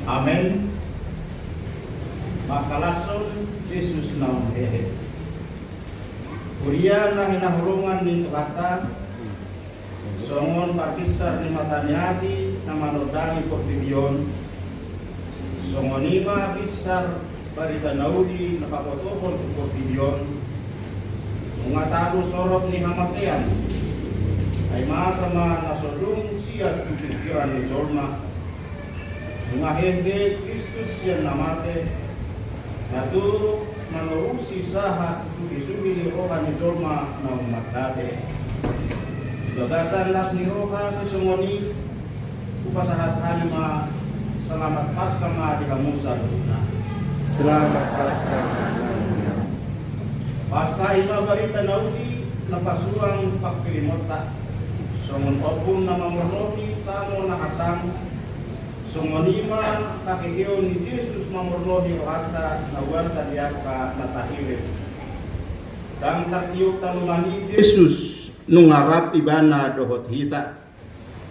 Amen. Makalason Jesus naong hehe. Kuria na hinahulungan ni Tukata, songon pakisar ni Mataniati na manodangi portibyon, songonima bisar barita naudi na papotohol ni portibyon, mga talo sorot ni Hamatean, ay masama na solung siya pipikiran ni Jorma, mga hindi Kristus siya namate, na tu manurusi saha sugi-sugi ni Roha ni Jorma na umatdate. Gagasan las ni Roha sa sumoni upasahat ma selamat Paskah ma di kamusa na. Selamat Paskah. Paskah ima barita naudi napasuang pagkilimota. Songon opun na mamornoti tamo na kasang. Songonima kakikiyon ni Jesus mamornoti rohata na wasa diaka natahire. Dang takyuk talumani Jesus nung harap ibana dohot hita.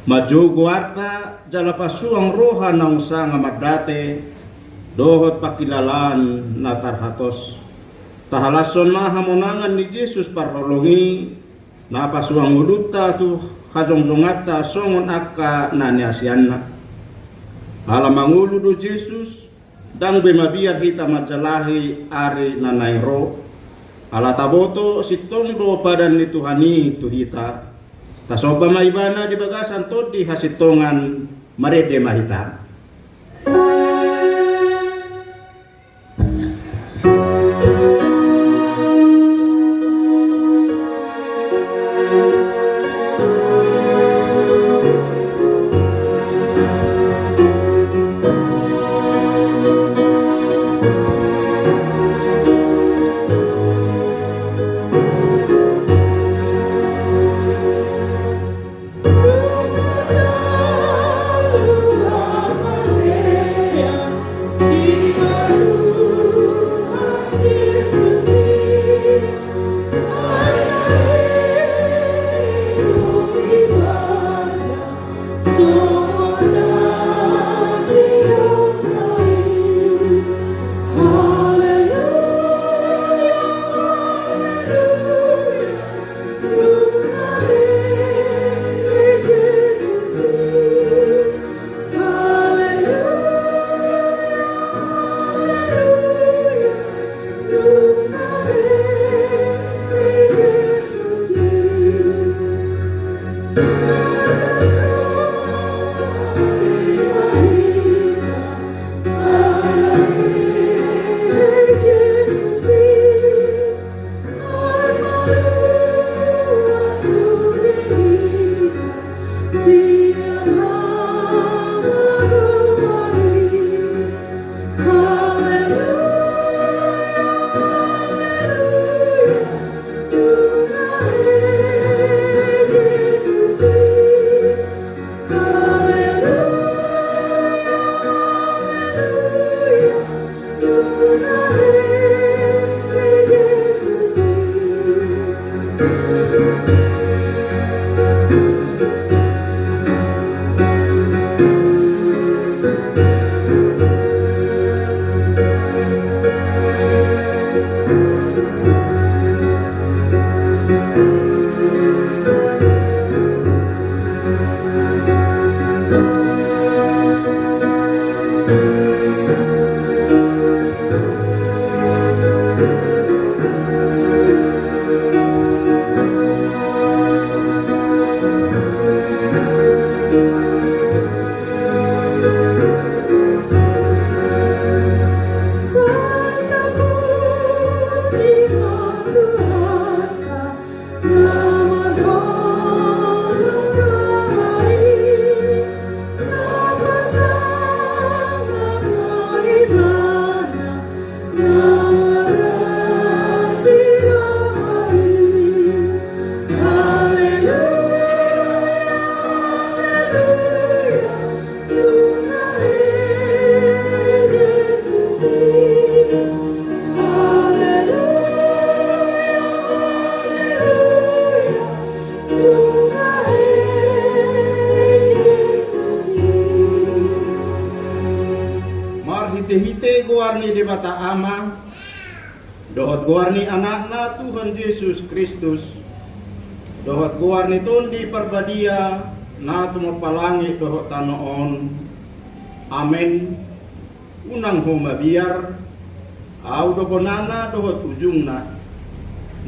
Majugo ata jalapasuang roha na usa nga madate dohot pakilalaan na tarhatos. Tahalason na hamonangan ni Jesus parholongi napasuang uluta tu hazonglongata songon akka naniasian na. Halamangulu do Jesus dang bemabiar hita majalahi ari nanairo. Alataboto si tondo padan ni Tuhani tuhita. Tasoba maibana di bagasan todi hasitongan marede mahita. Jesus. guarni di bata ama, dohot guarni anakna Tuhan Yesus Kristus, dohot guarni tundi perbadia na tumapalangi dohot tanoon. Amen. Unang humabiar, au do bonana dohot ujungna,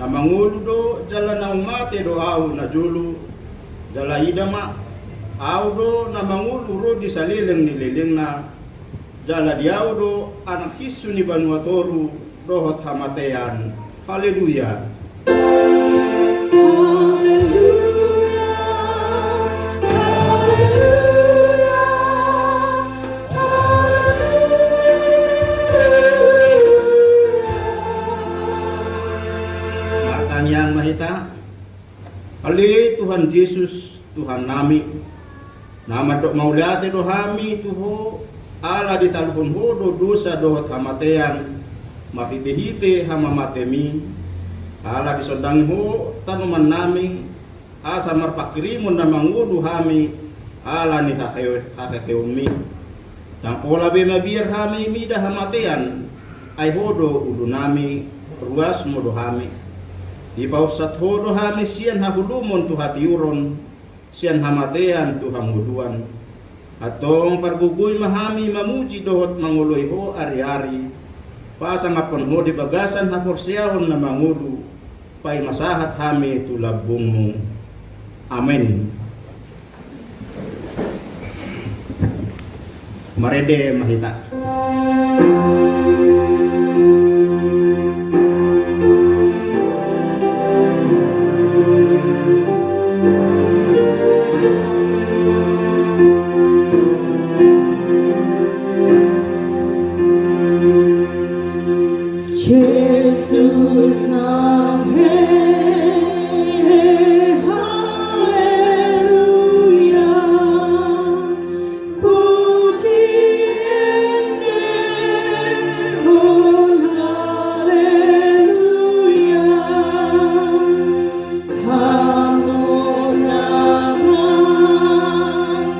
na mangulu do jala na umate do au na julu, jala idama, au do na mangulu ro di salileng nilileng na, jala diau do anak hisu ni banuatoru dohot hamatean. Haleluya. Yang mahita, ali Tuhan Yesus Tuhan nami, nama dok mauliate do hami tuho ala di talpon hodo dosa dohot hamatean, mapitihite hama matemi, ala di sodang ho tanuman nami, asa marpakirimun na mangudu hami, ala ni hakeumi, yang pola be mabir hami mida hamatean, ay hodo udu nami, ruas modo hami. Di pausat hodo hami sian hahulumon tu hatiuron, sian hamatean tu hamuduan. Atong parguguy mahami mamuji dohot manguloy ho ari-ari. Pasang apon ho di bagasan haporsiahon na mangudu, pay masahat hami tu labungmu. Amen. Marede mahita. Jesus nam haleluya, puji Engkau haleluya, hamonaman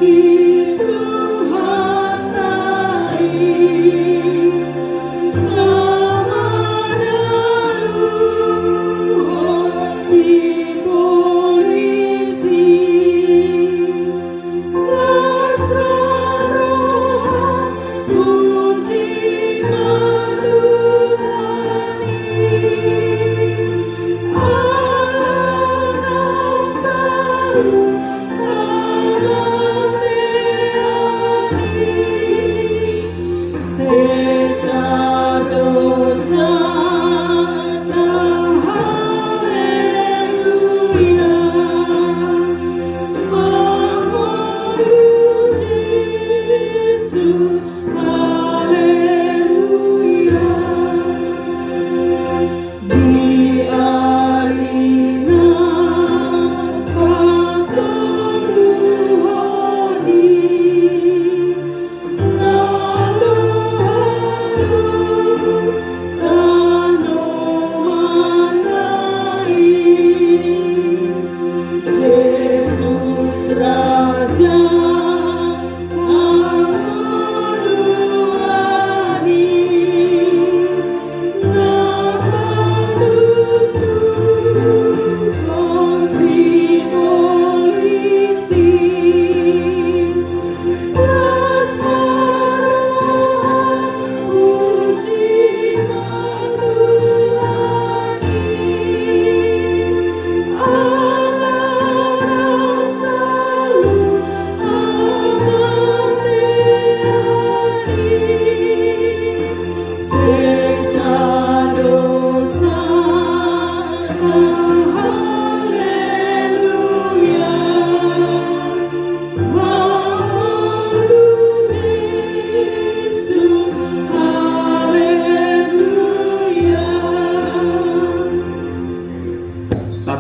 itu hatai.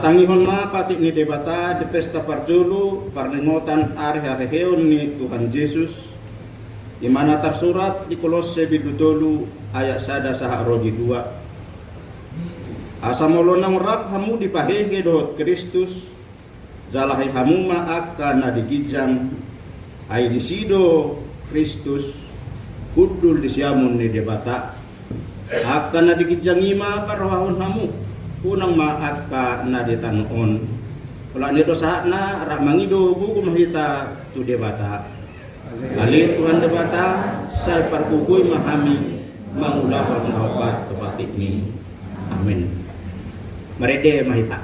Tangihon ma patik ni debata di pesta parjulu parlingotan ari hareheon ni Tuhan Yesus, di mana tersurat di Kolose bidutolu ayat 1 saha rogi 2. Asa molonang rap hamu dipahege dohot Kristus, jalahi hamu ma akan na digijang ay disido Kristus, kudul di siamun ni debata akan na dikijangima karohahon hamu unang maat ka na ditanon wala ni dosa na ramangido buku mahita tu debata kali Tuhan debata sa parkukuy mahami mangulahon na obat kepatik ni amin marede mahita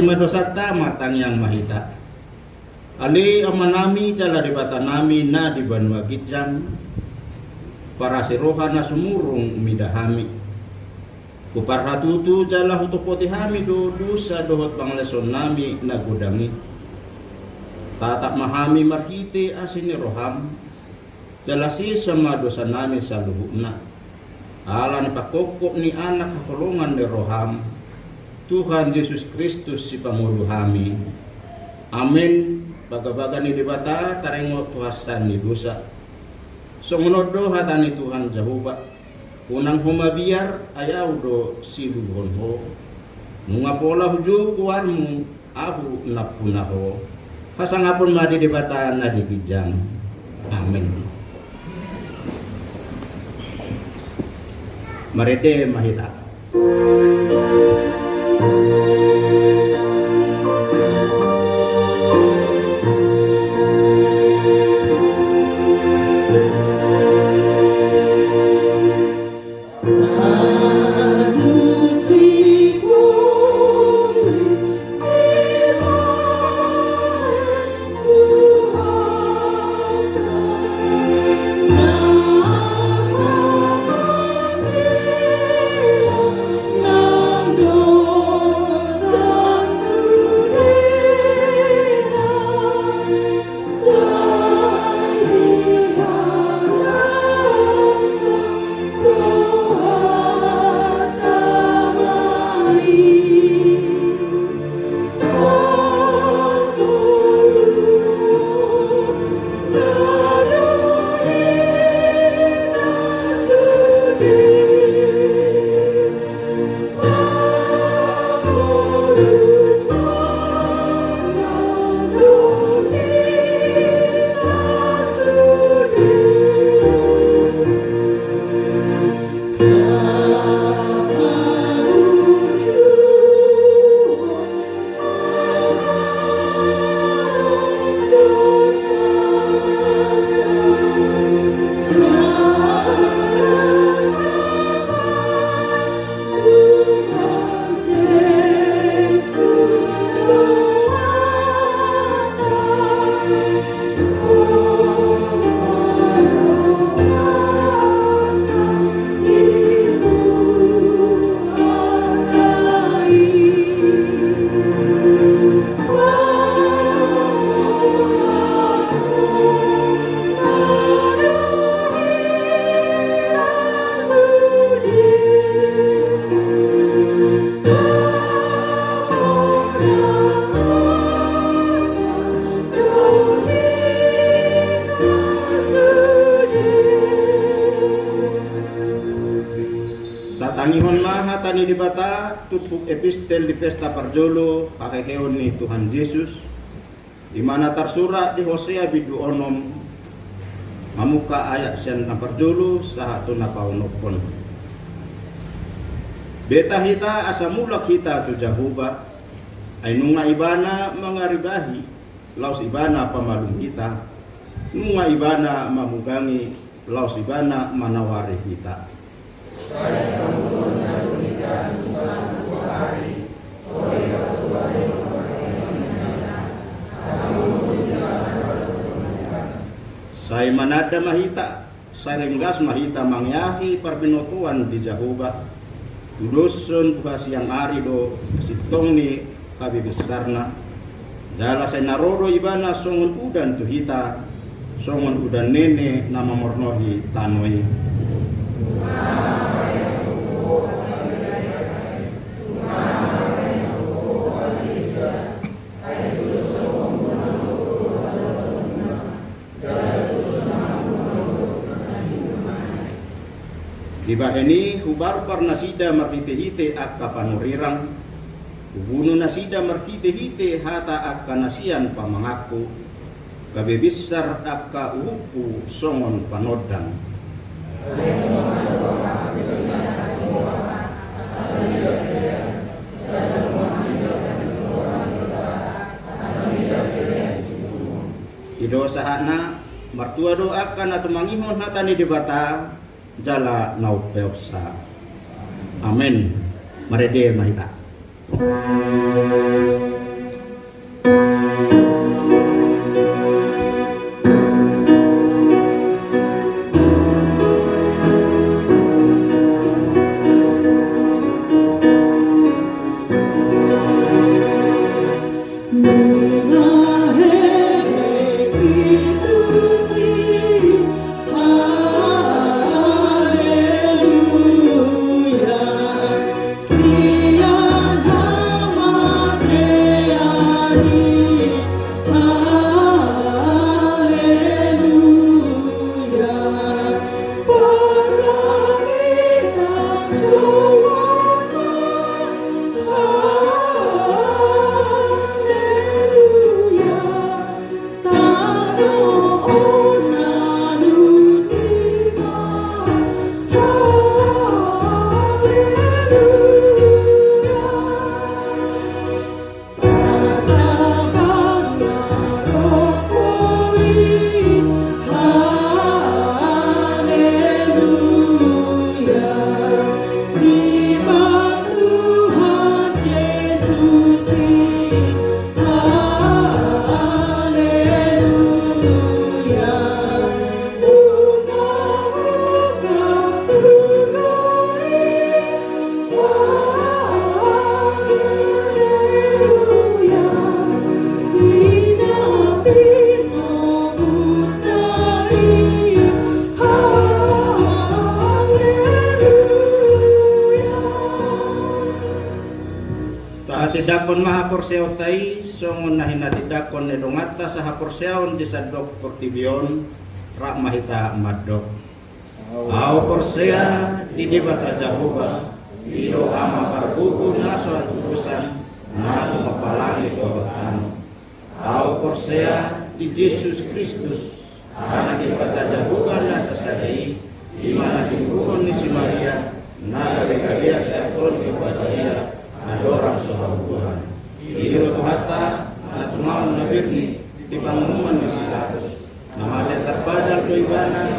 madosata matang yang mahita ali amanami cala debata nami na di Banua Gijang para siroha na sumurung midahami kuparhatutu jala hutupoti hami do dusa dohot pangleson nami nagudangi tatak mahami marhite asini roham jalasi sama dosa nami sa luhuna ala ni pakokok ni anak kakolongan ni roham Tuhan Yesus Kristus si Pangulo kami. Amin. Baga-baga ni dibata tarengo tuhasan ni dosa. Sungunod do hatani Tuhan Jehovah. Unang humabiar ayaw do siluhon ho. Nunga pola huju kuwarmu ahu napunaho. Kasangapon madi dibata na dibijang. Amin. Marete mahita. Na Tangihon maha tani di bata tupuk epistel di pesta parjolo kakekeon ni Tuhan Yesus di mana tersurat di Hosea bidu onom mamuka ayat sian na parjolo sahatu na paunopon. Beta hita asa mulak hita tu Jahuba ay nunga ibana mangaribahi laos ibana pamalung kita nunga ibana mamugangi laos ibana manawari kita. Saya manada mahita, saya ringgas mahita mangyahi parbinotuan di Jahuba. Tudusun buka siang ari do sitong ni kabi besarna. Dala saya naroro ibana songon udan tu hita, songon udan nene nama mornohi tanoi. Di baheni hubar nasida marhite-hite akka panurirang ubunu nasida marhite-hite hata akka nasian pamangaku gabe besar akka uhupu songon panodang. Ido sahana martua doakan atau mangihon hatani di bata jala naupeopsa. Amin. Marede mahita. Dakon maha porseo tai songon nahina didakon nedongata saha porseon disadok portibion rak mahita madok au porsea di debata Jahuba iro ama parbuku naso atusan na mapalangi kohotano au porsea di Yesus Kristus karena debata Jahuba na sasadei di mana dibuhon ni si Maria na gabe sakon kepada dia adorang sohabuhan iro tuhata na tumaon na birni di pangumuman ni silatus na mati terbajal do ibana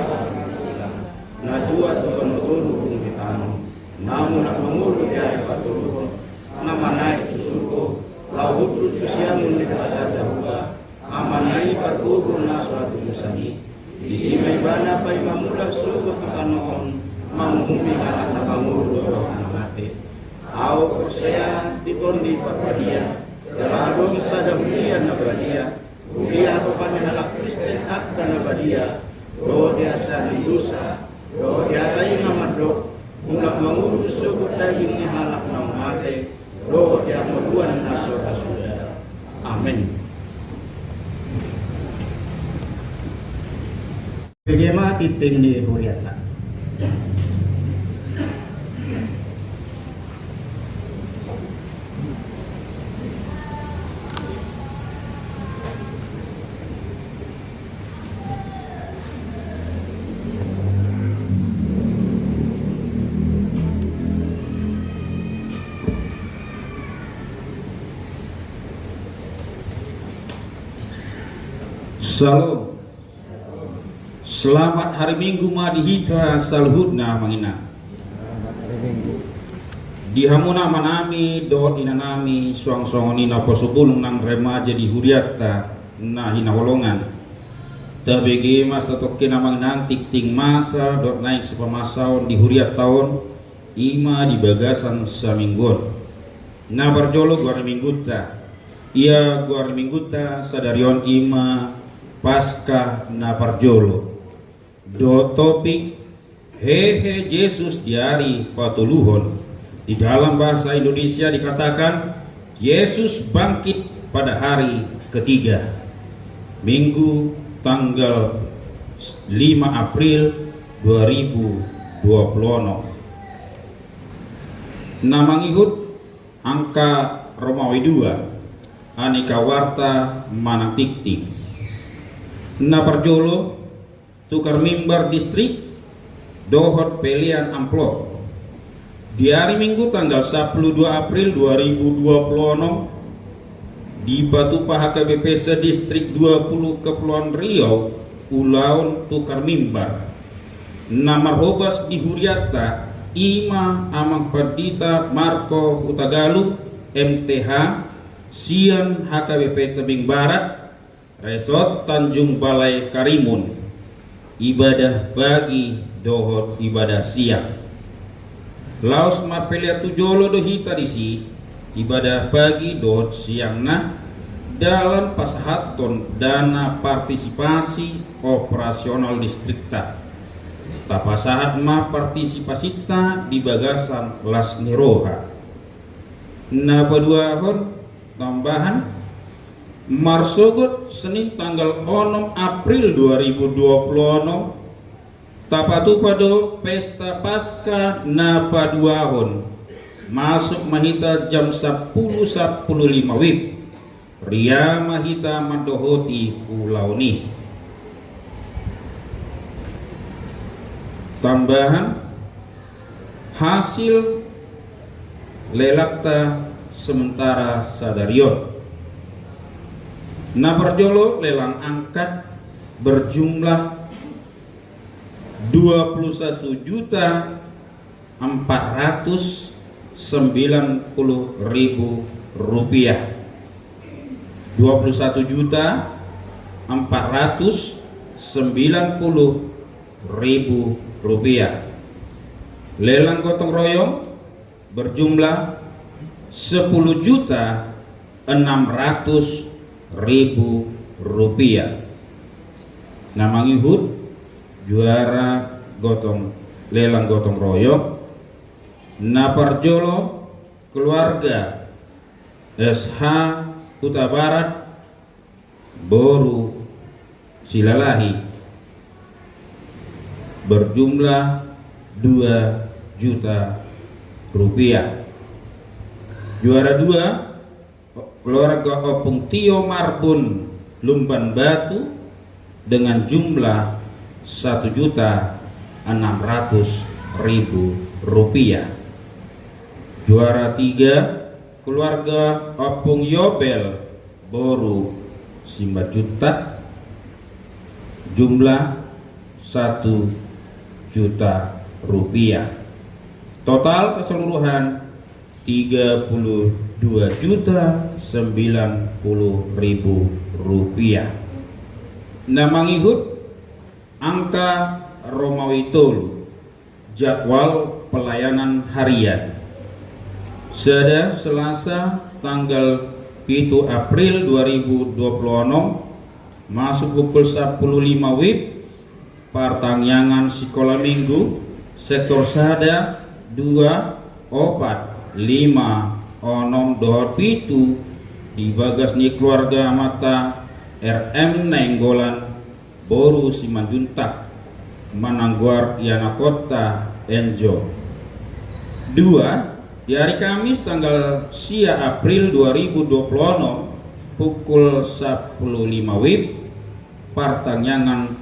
na dua tu penuturu kung kitano namun nak menguru dari patuluhon na manay susuko lauhudu susyamun di kata Jahuba amanay pargugun na suatu musani isi may bana pa'y mamulak suko kitanoon mamumi anak na panguru do na mati au porsea ditondi patwadia seladong sadahulian na badia ulia atau panihalak Kristen akka na badia do dia saridusa do dia tayo nga madok mulak mangurus sukot dahil ni halak na umate do dia maduan na soda-soda. Amen. Bagaimana titing ni Huriata? Salam. Selamat hari Minggu madihita salhudna mangina. Selamat hari Minggu. Dihamuna manami doot inanami suang-suangonina posubulung nang remaja di huriatta na hinaholongan. Tabegi mas tatokin namang nang tikting masa dot naik sepamasaon di huriat tahun ima di bagasan saminggon. Na barjolo guari mingguta. Ia guari mingguta sadarion ima pasca na parjolo. Do topik hehe Yesus diari patuluhon. Di dalam bahasa Indonesia dikatakan Yesus bangkit pada hari ketiga, Minggu tanggal 5 April 2020. Namangihut angka Romawi 2 aneka warta manang tiktik. Na parjolo tukar mimbar distrik dohot pelian amplop di hari Minggu tanggal 12 April 2020 di Batu Paha KBP Sedistrik 20 Kepulauan Riau ulaun tukar mimbar nama hobas di Huriata Ima Amang Perdita Marco Utagalu MTH Sian HKBP Tebing Barat Resort Tanjung Balai Karimun. Ibadah pagi dohot ibadah siang. Laos mapelia tujolo dohita disi ibadah pagi dohot siang nah dalam pasahaton dana partisipasi operasional distrikta. Tapasahat ma partisipasita di bagasan las niroha. Na paduahon tambahan Marsogot Senin tanggal 6 April 2020 tapatu pada pesta pasca na paduahon masuk mahita jam 10.15 wib ria mahita madohoti pulau ni. Tambahan hasil lelakta sementara sadarion na parjolo lelang angkat berjumlah 21.490.000 rupiah. 21.490.000 rupiah. Lelang gotong royong berjumlah 10.600.000 rupiah. Namangihut juara lelang gotong royong na parjolo keluarga SH Kuta Barat Boru Silalahi berjumlah 2 juta rupiah. Juara 2 keluarga Opung Tio Marbun Lumban Batu dengan jumlah 1.600.000 rupiah. Juara 3 keluarga Opung Yobel Boru Simba Juta jumlah 1 juta rupiah. Total keseluruhan 32.090.000 rupiah. Namangihut angka Romawi Tolu jadwal pelayanan harian Sada Selasa tanggal 7 April 2026 masuk pukul 10.05 WIB partangyangan sekolah minggu sektor Sada 2 opat 5 onom dohot pitu di bagas ni keluarga mata RM Nainggolan Boru Simanjuntak Manangguar Yana Kota Enjo. 2 di hari Kamis tanggal 10 April 2026 pukul 10.05 WIB partangyangan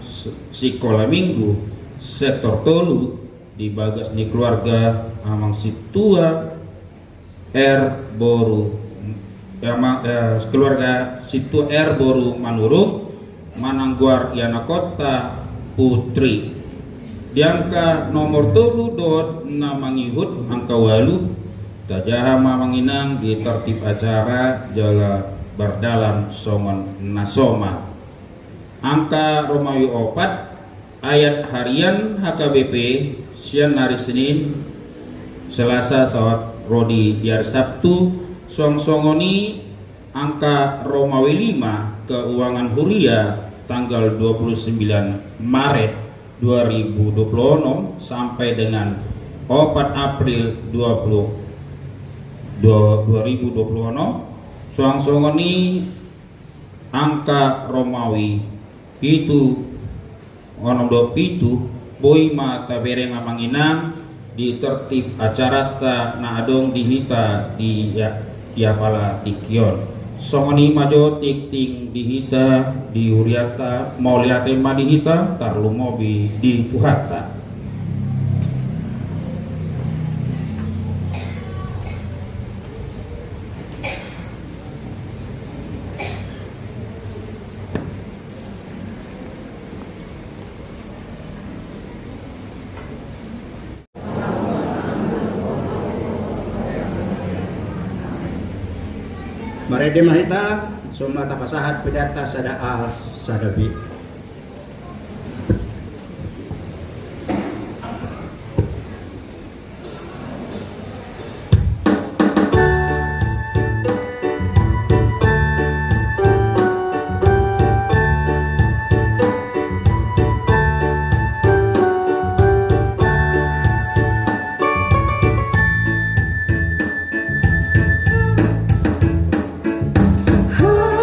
sekolah minggu sektor Tolu di bagas ni keluarga Amang Situa R Boru keluarga Situa R Boru Manurung Manangguar Yana Kota Putri. Diangka nomor 3 dot namangihut angka 8 tajaha mamanginang di tertib acara jala berdalam songon nasoma. Angka Romawi 4 ayat harian HKBP siang hari Senin Selasa sawat Rodi di hari Sabtu song-songoni angka Romawi 5 keuangan Huria tanggal 29 Maret 2026 sampai dengan 4 April 2026 soang-songoni angka Romawi itu onom do pitu boy mata bereng amanginang di tertib acara ta na adong dihita di ya pala tikion songoni majo tik ting dihita di uriata mau liate ma dihita tarlu mobi di puhata. Marede mahita summa tapasahat pejata sada al sadabi. Hadua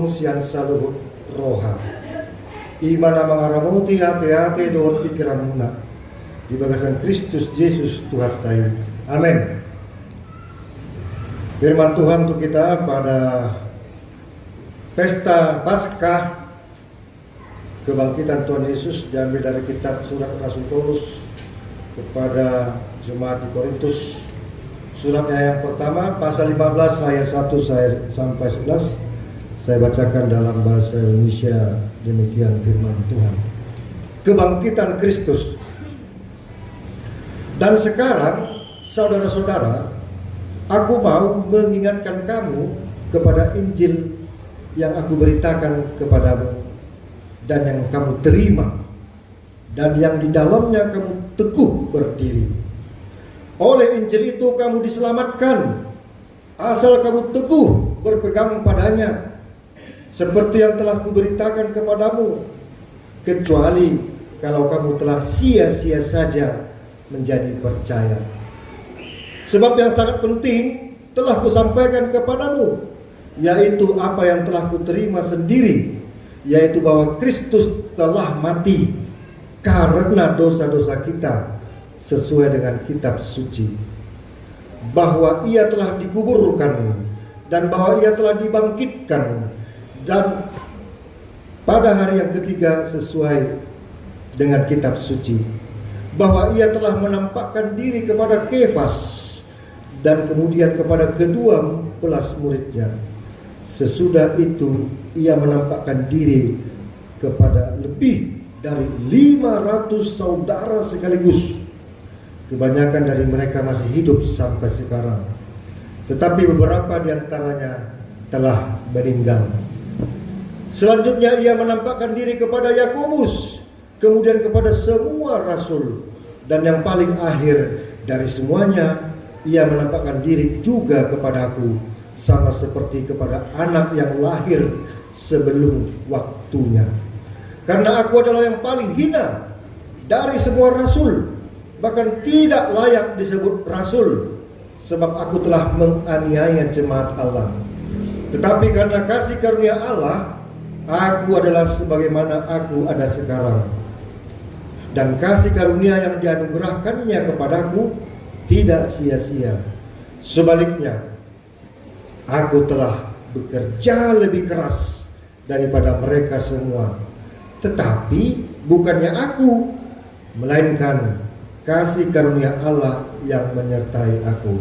dong sian saluhut roha. Imana mangaramuti hati-hati doon pikiran muna. Di bagasan Kristus Yesus Tuhan tayo. Amin. Firman Tuhan untuk kita pada pesta Paskah kebangkitan Tuhan Yesus diambil dari kitab surat Rasul Paulus kepada jemaat di Korintus. Suratnya yang pertama pasal 15 ayat 1 sampai 11. Saya bacakan dalam bahasa Indonesia, demikian firman Tuhan. Kebangkitan Kristus. Dan sekarang saudara-saudara, aku mau mengingatkan kamu kepada Injil yang aku beritakan kepadamu dan yang kamu terima dan yang di dalamnya kamu teguh berdiri. Oleh Injil itu kamu diselamatkan asal kamu teguh berpegang padanya, seperti yang telah kuberitakan kepadamu, kecuali kalau kamu telah sia-sia saja menjadi percaya. Sebab yang sangat penting telah kusampaikan kepadamu, yaitu apa yang telah kuterima sendiri, yaitu bahwa Kristus telah mati karena dosa-dosa kita sesuai dengan kitab suci, bahwa ia telah dikuburkan dan bahwa ia telah dibangkitkan dan pada hari yang ketiga sesuai dengan kitab suci, bahwa ia telah menampakkan diri kepada Kefas dan kemudian kepada kedua belas muridnya. Sesudah itu ia menampakkan diri kepada lebih dari 500 saudara sekaligus. Kebanyakan dari mereka masih hidup sampai sekarang, tetapi beberapa di antaranya telah meninggal. Selanjutnya ia menampakkan diri kepada Yakobus, kemudian kepada semua rasul, dan yang paling akhir dari semuanya ia menampakkan diri juga kepadaku, sama seperti kepada anak yang lahir sebelum waktunya. Karena aku adalah yang paling hina dari semua rasul, bahkan tidak layak disebut rasul, sebab aku telah menganiaya jemaat Allah. Tetapi karena kasih karunia Allah, aku adalah sebagaimana aku ada sekarang. Dan kasih karunia yang dianugerahkannya kepadaku tidak sia-sia. Sebaliknya, aku telah bekerja lebih keras daripada mereka semua. Tetapi bukannya aku, melainkan kasih karunia Allah yang menyertai aku.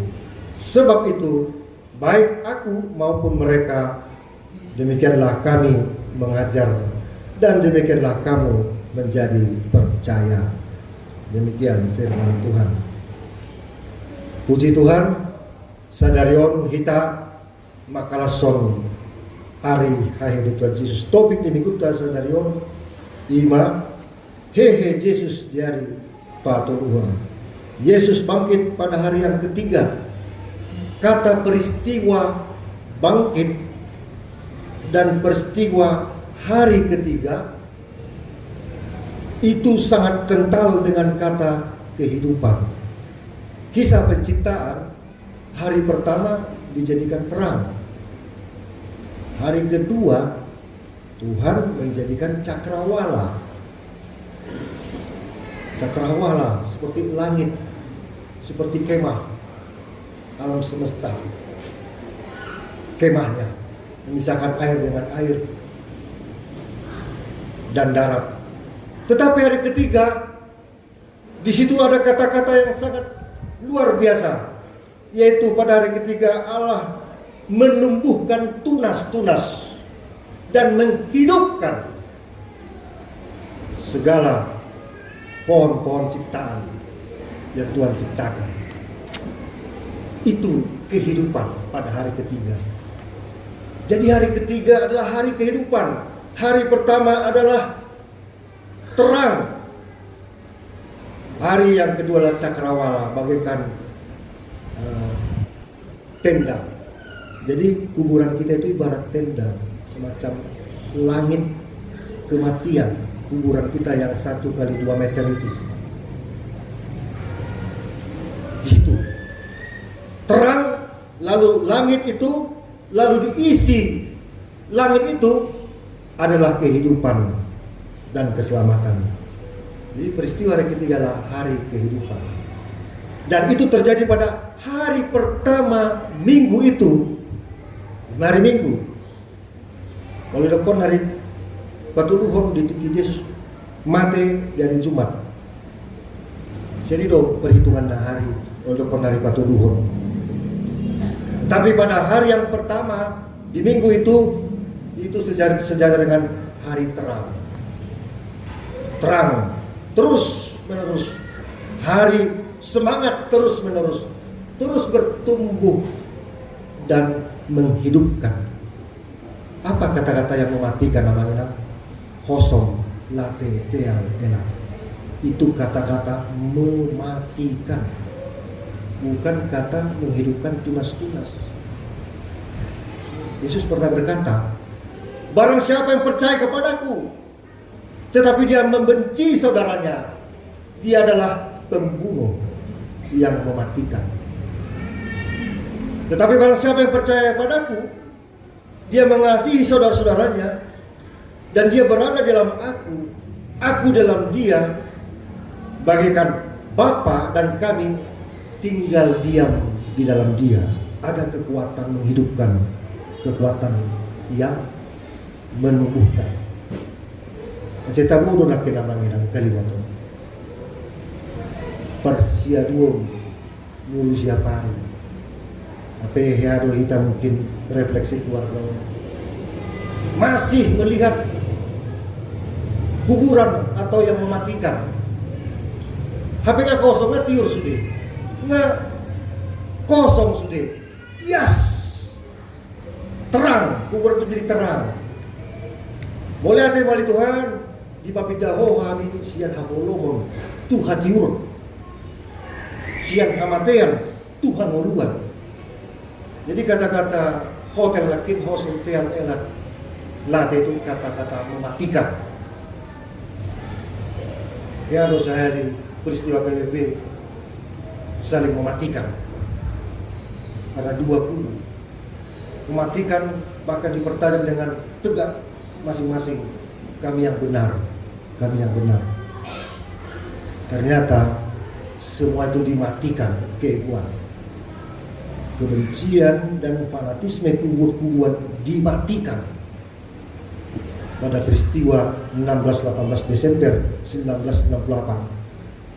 Sebab itu, baik aku maupun mereka, demikianlah kami mengajar, dan demikianlah kamu menjadi percaya. Demikian firman Tuhan. Puji Tuhan. Sadarion hita makalason ari hahidu Tuhan Yesus. Topik dimikuta sadarion ima hehe Yesus dari patuluhan. Yesus bangkit pada hari yang ketiga. Kata peristiwa bangkit dan peristiwa hari ketiga itu sangat kental dengan kata kehidupan. Kisah penciptaan, hari pertama dijadikan terang. Hari kedua Tuhan menjadikan cakrawala. Cakrawala seperti langit, seperti kemah alam semesta. Kemahnya memisahkan air dengan air dan darat. Tetapi hari ketiga, di situ ada kata-kata yang sangat luar biasa, yaitu pada hari ketiga Allah menumbuhkan tunas-tunas dan menghidupkan segala pohon-pohon ciptaan yang Tuhan ciptakan. Itu kehidupan pada hari ketiga. Jadi hari ketiga adalah hari kehidupan. Hari pertama adalah terang. Hari yang kedua adalah cakrawala, bagaikan tenda. Jadi kuburan kita itu ibarat tenda, semacam langit kematian. Kuburan kita yang 1 kali 2 meter itu. Gitu. Terang, lalu langit itu lalu diisi Langit itu adalah kehidupan dan keselamatan. Jadi peristiwa hari ketiga adalah hari kehidupan. Dan itu terjadi pada hari pertama minggu itu. Hari Minggu. Kalau dokon hari patuluhon di Yesus mati dari Jumat. Jadi do perhitungan hari kalau dokon hari patuluhon. Tapi pada hari yang pertama di minggu itu sejajar dengan hari terang. Terang terus menerus, hari semangat terus menerus, terus bertumbuh dan menghidupkan. Apa kata-kata yang mematikan namanya? Kosong, late, teal, enak. Itu kata-kata mematikan, bukan kata menghidupkan tunas-tunas. Yesus pernah berkata, barang siapa yang percaya kepadaku tetapi dia membenci saudaranya, dia adalah pembunuh yang mematikan. Tetapi barang siapa yang percaya padaku, dia mengasihi saudara-saudaranya, dan dia berada dalam aku dalam dia, bagaikan Bapa dan kami tinggal diam di dalam dia. Ada kekuatan menghidupkan, kekuatan yang menumbuhkan. Saya tahu udah nak namanya kalimat itu. Persiaduan mulu siapa? Apa ya do kita mungkin refleksi keluarga masih melihat kuburan atau yang mematikan. HP-nya kosongnya tiur sudah, nggak kosong sudah. Yes, terang, kuburan itu jadi terang. Boleh hati wali Tuhan di papidaho kami sian haholomon Tuhan tiur, sian hamatean Tuhan ngoluan. Jadi kata-kata hotel lakin hotel elat late itu kata-kata mematikan. Ya dosa hari peristiwa PBB saling mematikan. Ada 20 mematikan, bahkan dipertajam dengan tegak masing-masing. Kami yang benar, kami yang benar. Ternyata semua itu dimatikan keegoan. Kebencian dan fanatisme kubu-kubuan dimatikan pada peristiwa 16-18 Desember 1968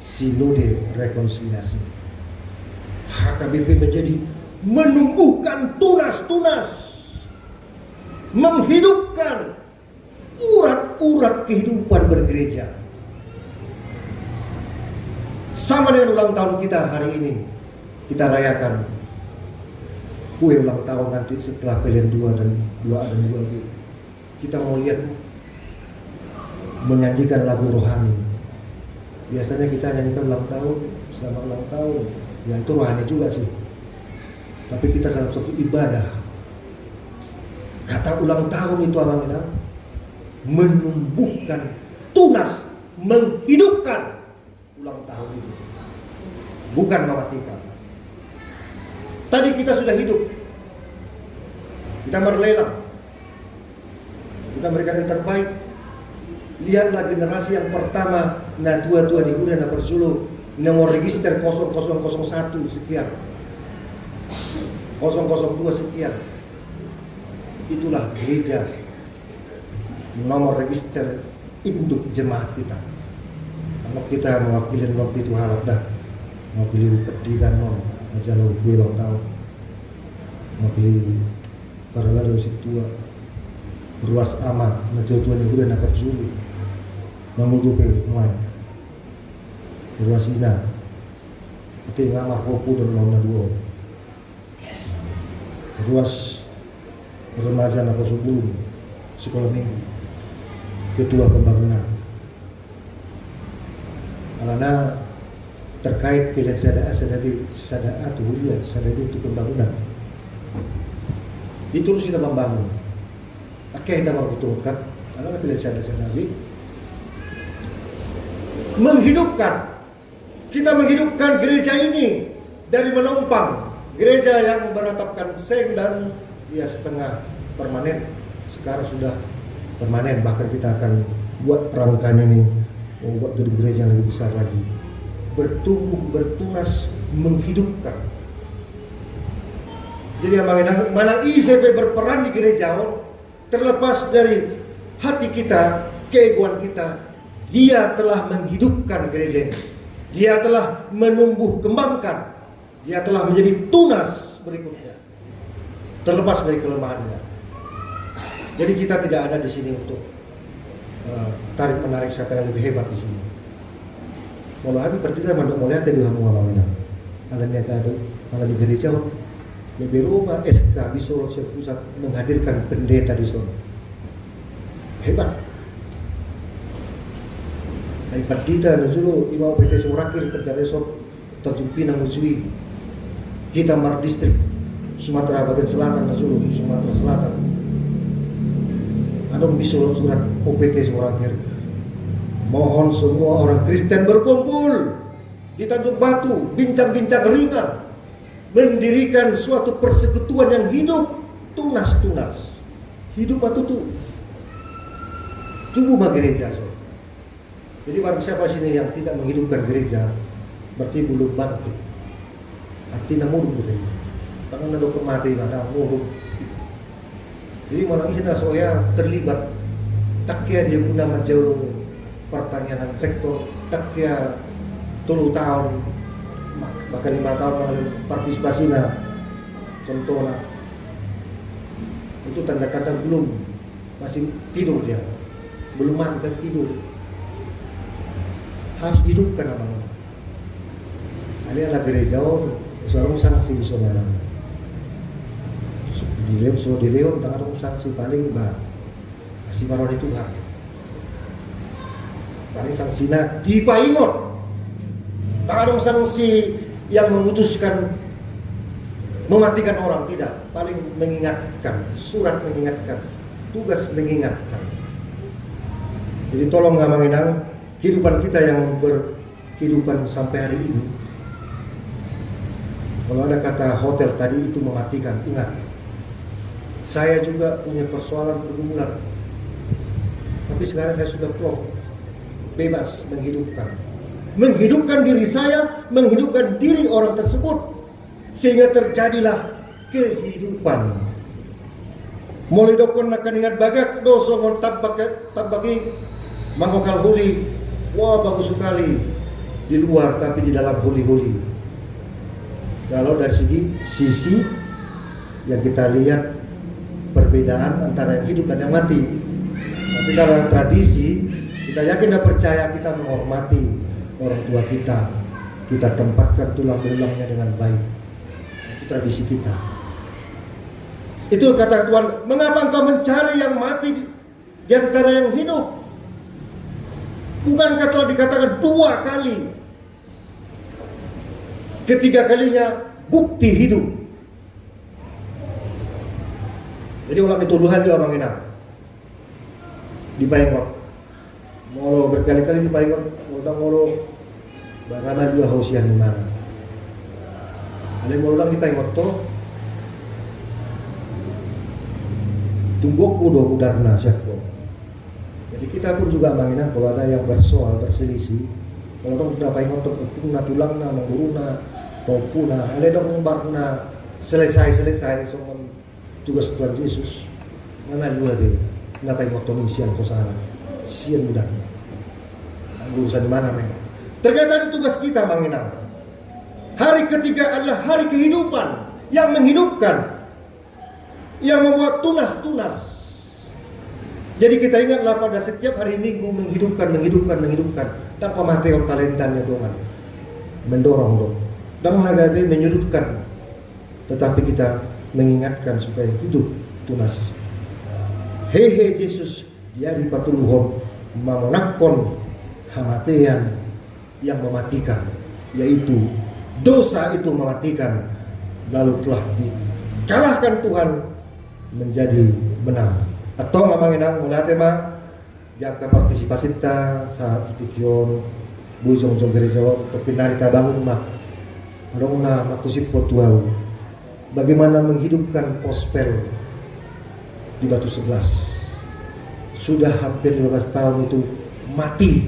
Sinode Rekonsiliasi. HKBP menjadi menumbuhkan tunas-tunas, menghidupkan urat-urat kehidupan bergereja. Sama dengan ulang tahun kita hari ini, kita rayakan kue ulang tahun nanti setelah pilihan 2 dan 2A dan 2B. Kita mau lihat menyanyikan lagu rohani. Biasanya kita nyanyikan ulang tahun, selamat ulang tahun. Ya itu rohani juga sih. Tapi kita dalam suatu ibadah. Kata ulang tahun itu apa? Menumbuhkan tunas, menghidupkan ulang tahun itu, bukan mematikan. Tadi kita sudah hidup, kita berlelang, kita berikan yang terbaik. Lihatlah generasi yang pertama, nah tua-tua di Huda, nah Persulu, nomor register 0001 sekian, 002 sekian. Itulah gereja, nomor register induk jemaat kita. Kalau kita mewakili nomor itu harap dah, mewakili pendidikan non, majalah gue lo tahu, mewakili para lalu situa, ruas amat, majalah tuan ibu dan akar sulu, memuju ke rumah, ruas ina, itu ngamah kopu dan lawan dua, ruas remaja apa sebelum sekolah minggu, ketua pembangunan. Karena terkait dengan sadaan tuhuliyat, sadaan itu pembangunan. Itu harus kita membangun. Oke, kita membutuhkan. Karena pilihan sadaan menghidupkan. Kita menghidupkan gereja ini dari menumpang gereja yang beratapkan seng dan ya setengah permanen, sekarang sudah permanen, bahkan kita akan buat rangkanya nih, membuat gedung gereja yang lebih besar lagi, bertumbuh, bertunas, menghidupkan. Jadi yang mana ICP berperan di gereja, terlepas dari hati kita, keegoan kita, dia telah menghidupkan gereja ini. Dia telah menumbuh kembangkan. Dia telah menjadi tunas berikutnya, terlepas dari kelemahannya. Jadi kita tidak ada di sini untuk tarik menarik siapa yang lebih hebat di sini. Kalau kami berdua mandok melihat di rumah mana, kalau niaga ada, kalau di gereja lebih rumah SK di Solo pusat menghadirkan pendeta di Solo. Hebat. Daripada kita dulu Imam PT Surakir kerja besok Tanjung Pinang Mujui Hitamar distrik Sumatera bagian selatan dulu Sumatera Selatan. Ada bisa surat OPT Surakir. Mohon semua orang Kristen berkumpul di Tanjung Batu, bincang-bincang ringan, mendirikan suatu persekutuan yang hidup, tunas-tunas. Hidup atau tuh tubuh gereja. So. Jadi barang siapa sini yang tidak menghidupkan gereja, berarti belum bangkit. Artinya murung gitu. Tangan ada mati, ada murung. Jadi orang isina soya terlibat, tak kira dia guna majau pertanian sektor, tak kira 10 tahun, bahkan 5 tahun partisipasinya, contohnya itu tanda-tanda belum, masih tidur dia, belum mati kan tidur. Harus hidupkan abang. Ini adalah gereja seorang sanksi di saudara. Di Leon tangan sanksi paling bah kasih maron itu bah. Paling sanksinya di Paingot. Tangan sanksi yang memutuskan mematikan orang tidak, paling mengingatkan, surat mengingatkan, tugas mengingatkan. Jadi tolong nggak mengenang kehidupan kita yang berkehidupan sampai hari ini. Kalau ada kata hotel tadi itu mematikan, ingat. Saya juga punya persoalan pergumulan. Tapi sekarang saya sudah flow, bebas menghidupkan. Menghidupkan diri saya, menghidupkan diri orang tersebut. Sehingga terjadilah kehidupan. Mulai dokon akan ingat bagak doso ngontab bagi mangkokal huli. Wah bagus sekali di luar tapi di dalam huli-huli. Kalau dari sisi yang kita lihat perbedaan antara yang hidup dan yang mati. Tapi kalau tradisi kita yakin dan percaya kita menghormati orang tua kita. Kita tempatkan tulang belulangnya dengan baik. Itu tradisi kita. Itu kata Tuhan, mengapa engkau mencari yang mati di antara yang hidup? Bukankah telah dikatakan 2 kali? Ketiga kalinya bukti hidup. Jadi ulang tuduhan dia orang enak. Di Paingot. Molo berkali-kali di Paingot, ulang molo bagaimana juga hausian di mana. Ada yang ulang di Paingot toh. Tungguku do mudarna syakko. Jadi kita pun juga mengingat kalau ada yang bersoal, berselisih, kalau dong sudah paling untuk puna tulangna, mengguruna, puna, ada dong barna selesai semua tugas Tuhan Yesus. Mana dua deh, nggak paling waktu sian kosana, sian mudah. Urusan mana men? Ternyata itu tugas kita mengingat. Hari ketiga adalah hari kehidupan yang menghidupkan, yang membuat tunas-tunas. Jadi kita ingatlah pada setiap hari Minggu menghidupkan. Tanpa materi talentanya doang, mendorong dong. Dan menagade menyudutkan. Tetapi kita mengingatkan supaya hidup tunas. Hehe Yesus dia di patuluhom memenakkan hamatian yang mematikan, yaitu dosa itu mematikan, lalu telah dikalahkan Tuhan menjadi menang. Atau ngamanginang mula tema jaka partisipasi ta sa tujuan bujong gereja perpindahan kita bangun mah adong makusip potuau bagaimana menghidupkan gospel di Batu 11. Sudah hampir 15 tahun itu mati.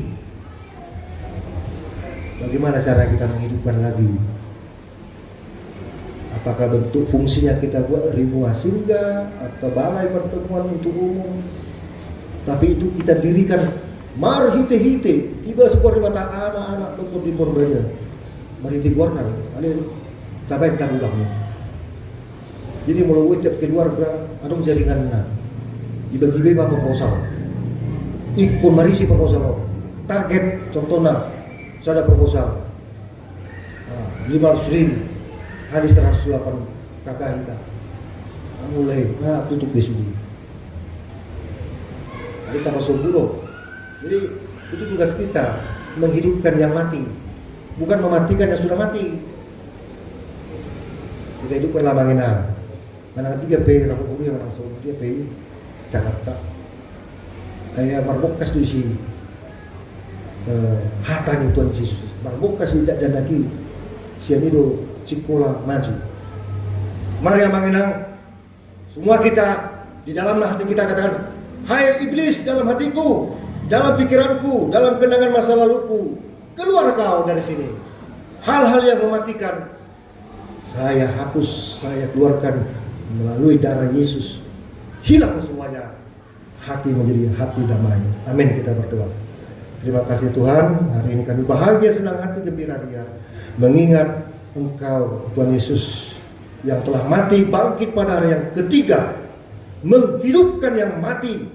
Bagaimana cara kita menghidupkan lagi? Apakah bentuk fungsinya kita buat ribuan singgah atau balai pertemuan untuk umum? Tapi itu kita dirikan marhite-hite tiba sebuah mata anak-anak untuk di Porbaya. Marhite warna, ada tapi kita ulangnya. Jadi melalui tiap keluarga ada jaringan dibagi apa proposal. Ikut marisi proposal. Target contohnya saya ada proposal 500.000 hadis 108 kakak kita mulai tutup besok. Kita masuk dulu. Jadi itu tugas kita menghidupkan yang mati, bukan mematikan yang sudah mati. Kita hidupkan lamangina. Mana 3 P aku kuliah orang Saudi 3 P Jakarta. Kayak marbokas di sini. Hatani Tuhan Yesus. Marbokas tidak dan lagi sianido sekolah maju. Mari amanginang semua kita di dalam hati kita katakan, hai iblis dalam hatiku, dalam pikiranku, dalam kenangan masa laluku, keluar kau dari sini. Hal-hal yang mematikan saya hapus, saya keluarkan melalui darah Yesus. Hilang semuanya. Hati menjadi hati damai. Amin, kita berdoa. Terima kasih Tuhan, hari ini kami bahagia, senang hati, gembira dia mengingat Engkau Tuhan Yesus yang telah mati bangkit pada hari yang ketiga, menghidupkan yang mati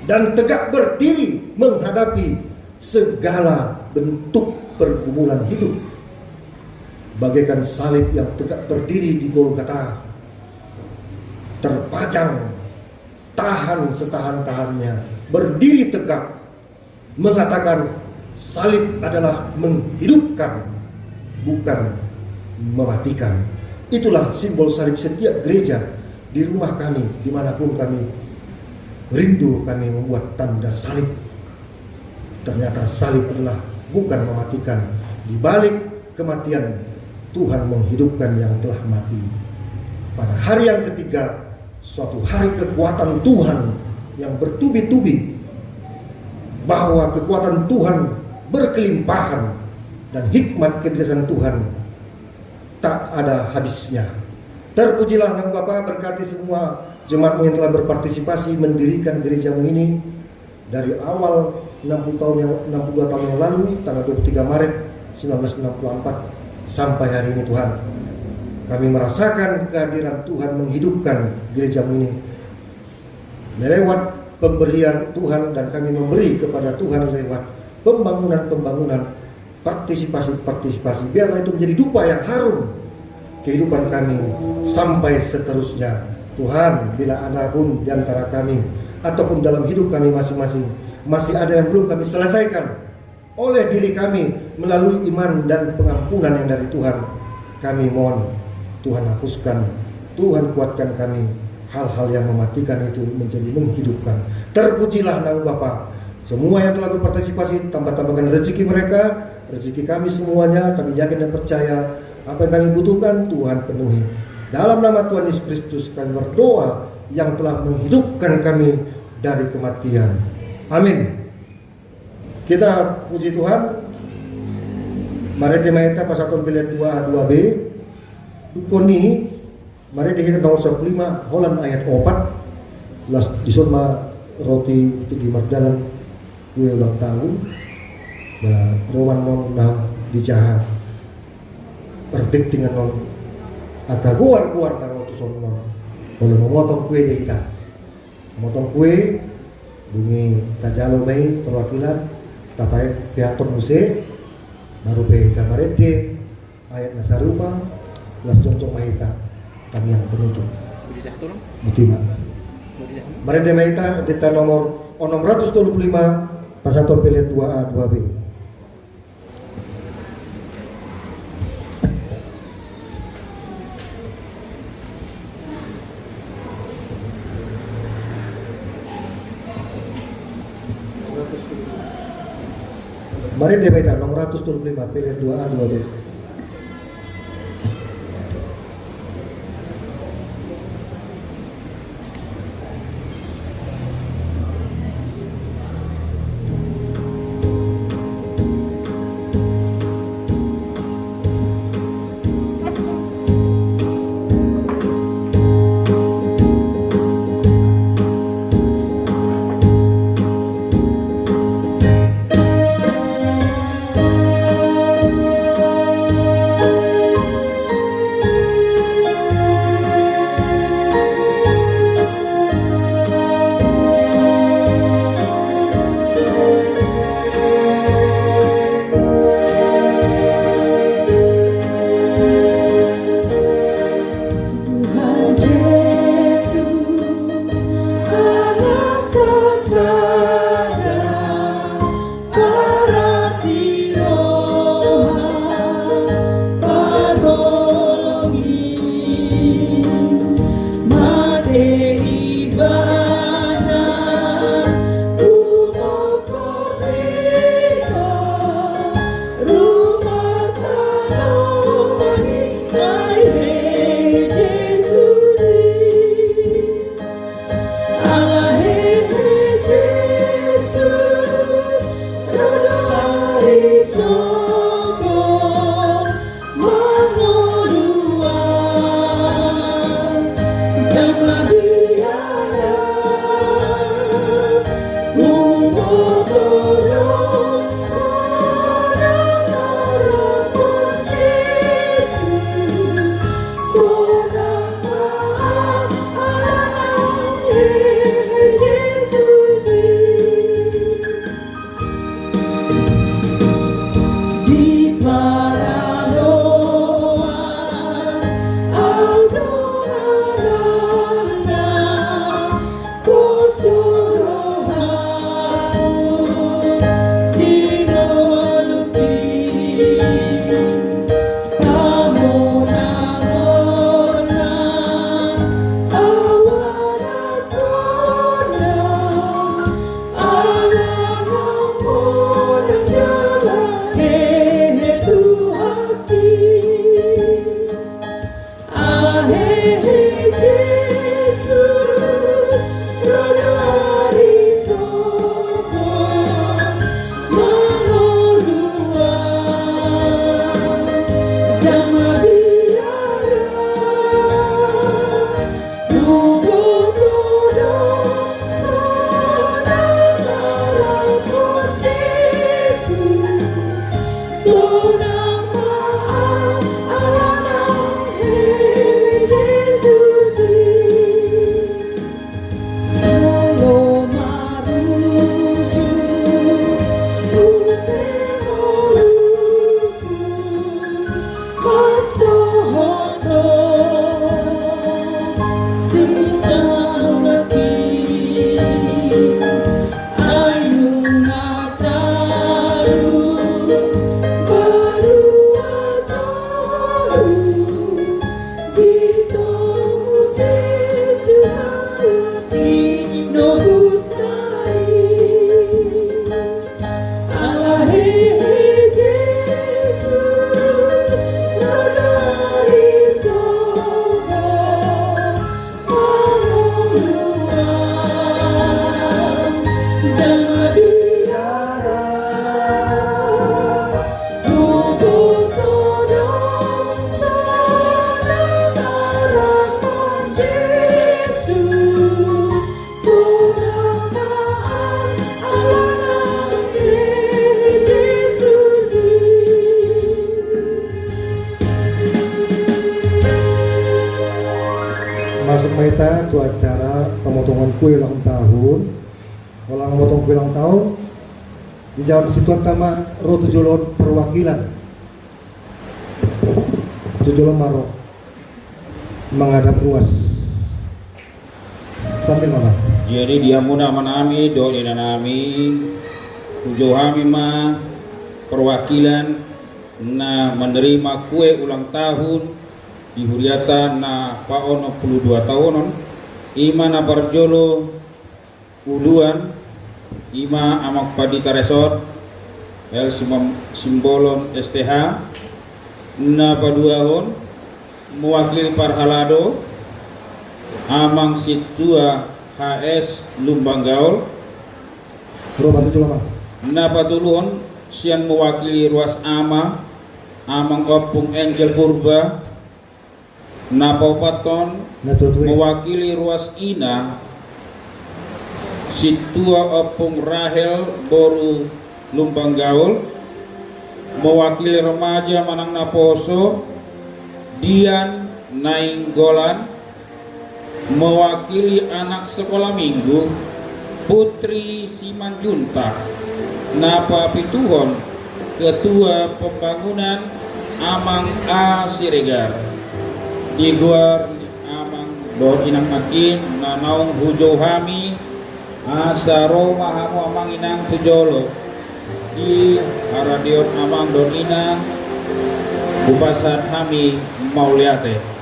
dan tegak berdiri menghadapi segala bentuk pergumulan hidup. Bagaikan salib yang tegak berdiri di Golgota, terpajang, tahan setahan-tahannya, berdiri tegak, mengatakan salib adalah menghidupkan, bukan mematikan. Itulah simbol salib setiap gereja. Di rumah kami, dimanapun kami rindu, kami membuat tanda salib. Ternyata salib adalah bukan mematikan. Di balik kematian, Tuhan menghidupkan yang telah mati. Pada hari yang ketiga, suatu hari kekuatan Tuhan yang bertubi-tubi, bahwa kekuatan Tuhan berkelimpahan dan hikmat kebijaksanaan Tuhan tak ada habisnya. Terpujilah nama Bapa, berkati semua jemaatmu yang telah berpartisipasi mendirikan gerejamu ini dari awal 62 tahun yang lalu, tanggal 23 Maret 1964 sampai hari ini. Tuhan, kami merasakan kehadiran Tuhan menghidupkan gerejamu ini lewat pemberian Tuhan, dan kami memberi kepada Tuhan lewat pembangunan, partisipasi. Biarlah itu menjadi dupa yang harum kehidupan kami sampai seterusnya. Tuhan, bila ada pun di antara kami ataupun dalam hidup kami masing-masing masih ada yang belum kami selesaikan oleh diri kami melalui iman dan pengampunan yang dari Tuhan, kami mohon Tuhan hapuskan, Tuhan kuatkan kami. Hal-hal yang mematikan itu menjadi menghidupkan. Terpujilah nama Bapa. Semua yang telah berpartisipasi, tambah-tambahkan rezeki mereka, rezeki kami semuanya. Kami yakin dan percaya apa yang kami butuhkan Tuhan penuhi. Dalam nama Tuhan Yesus Kristus kami berdoa, yang telah menghidupkan kami dari kematian. Amin. Kita puji Tuhan. Mari dimainkan pasal bilet 2b. Dukoni mari dihina tahun 15 Holland ayat 4 las disoma roti di mardalan kue ulang tahun dan roman non nah dijahat pertik dengan non agak keluar dari waktu sono kalau memotong kue deh kita memotong kue bunyi tajalo mai perwakilan tapai piaton muse baru pe kamaret de ayat nasarupa las joncong mahita kami yang penutup. Butima. Mari demaita deta nomor 625 pasal pelet 2A 2B. Mari demaita nomor 625 pelet 2A 2B. kue ulang tahun. Kalau motong kue ulang tahun di Jalan Situan Tama Rotujolon perwakilan Tujolon Maro menghadap ruas sambil mana. Jadi dia muna manami doli nanami ujo hami ma perwakilan na menerima kue ulang tahun di Huriata na paono 62 tahunon ima na barjolo uluan ima amak padita resort el simbolon STH na paduahon mewakili parhalado amang situa HS Lumbang Gaul na patulun sian mewakili ruas amang opung Angel Purba na paupaton mewakili ruas ina situa opung Rahel Boru Lumbang Gaul mewakili remaja Manang Naposo Dian Nainggolan mewakili anak sekolah minggu Putri Simanjuntak Napa Pituhon Ketua Pembangunan Amang A Siregar di luar Amang Don Inang Makin Nanaung Hujo Hami Asaro Mahamu Amang Inang Tujolo di Aradion Amang Don Inang Bupasan Hami Mauliate.